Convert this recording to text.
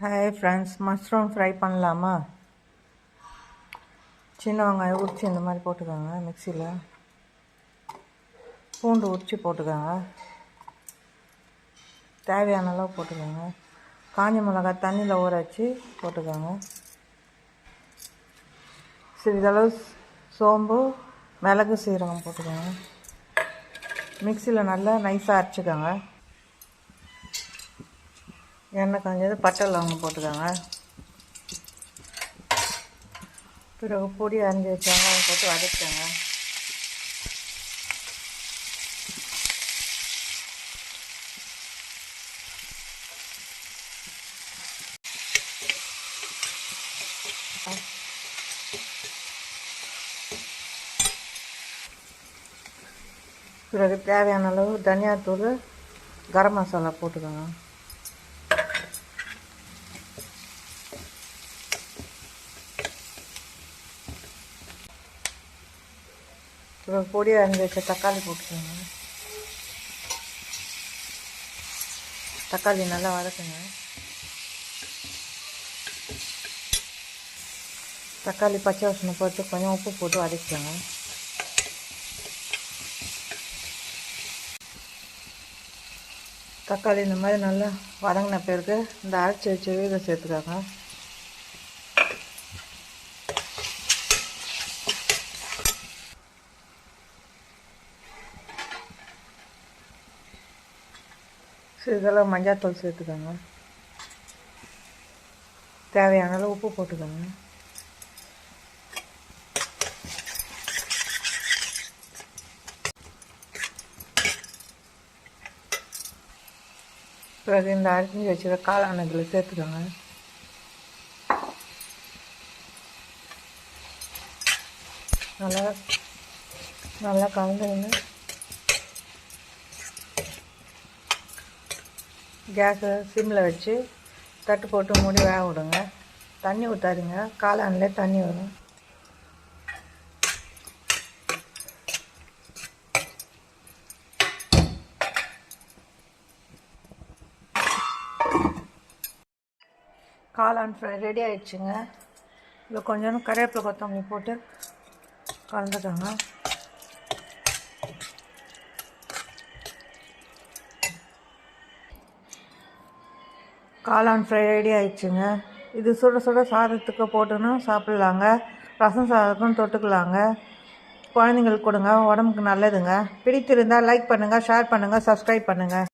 Hi friends, mushroom fry பண்ணலாமா? சின்ன வெங்காயம் உரித்து இந்த மாதிரி போட்டுக்கோங்க. மிக்சியில் பூண்டு உரித்து போட்டுக்கோங்க. தேவையான அளவு போட்டுக்கோங்க. காஞ்ச மிளகாய் தண்ணியில் ஊற வச்சு போட்டுக்கோங்க. சிறிதளவு சோம்பு, மிளகு, சீரகம் போட்டுக்கோங்க. மிக்சியில் நல்லா நைஸாக அரைச்சிக்கோங்க. எண்ணெய் காஞ்சது பட்டை லவங்கம் போட்டுக்கோங்க. பிறகு பொடி அரைஞ்சி வச்ச வெங்காயம் போட்டு வதக்கிக்கோங்க. பிறகு தேவையான அளவு தனியாத்தூள், கரம் மசாலா போட்டுக்கோங்க. பிறகு பொடி அரைஞ்சி வச்ச தக்காளி போட்டுக்கோங்க. தக்காளி நல்லா வதக்குங்க. தக்காளி பச்சை வாசனை போட்டு கொஞ்சம் உப்பு போட்டு வதக்கிக்கோங்க. தக்காளி இந்த மாதிரி நல்லா வதங்கின பிறகு இந்த அரைச்சி வச்ச விதை சேர்த்துக்கோங்க. சிறிதளவு மஞ்சள்தூள் சேர்த்துக்கோங்க. தேவையான அளவு உப்பு போட்டுக்கோங்க. பிறகு இந்த அரிஞ்சு வச்சுருக்க காளான் இதில் சேர்த்துக்கோங்க. நல்லா கலந்துங்க. கேஸை சிம்மில் வச்சு தட்டு போட்டு மூடி வேக விடுங்க. தண்ணி ஊற்றாதீங்க, காளான்லே தண்ணி வரும். காளான் ஃப்ரை ரெடி ஆகிடுச்சுங்க. இதில் கொஞ்சம் கருவேப்பிலை கொத்தமல்லி போட்டு கலந்துக்கோங்க. காளான் ஃப்ரை ரெடி ஆகிடுச்சுங்க. இது சுட சுட சாதத்துக்கு போட்டுன்னு சாப்பிட்லாங்க. ரசம் சாதத்துக்கும் தொட்டுக்கலாங்க. குழந்தைங்களுக்கு கொடுங்க, உடம்புக்கு நல்லதுங்க. பிடித்திருந்தால் லைக் பண்ணுங்கள், ஷேர் பண்ணுங்கள், சப்ஸ்கிரைப் பண்ணுங்கள்.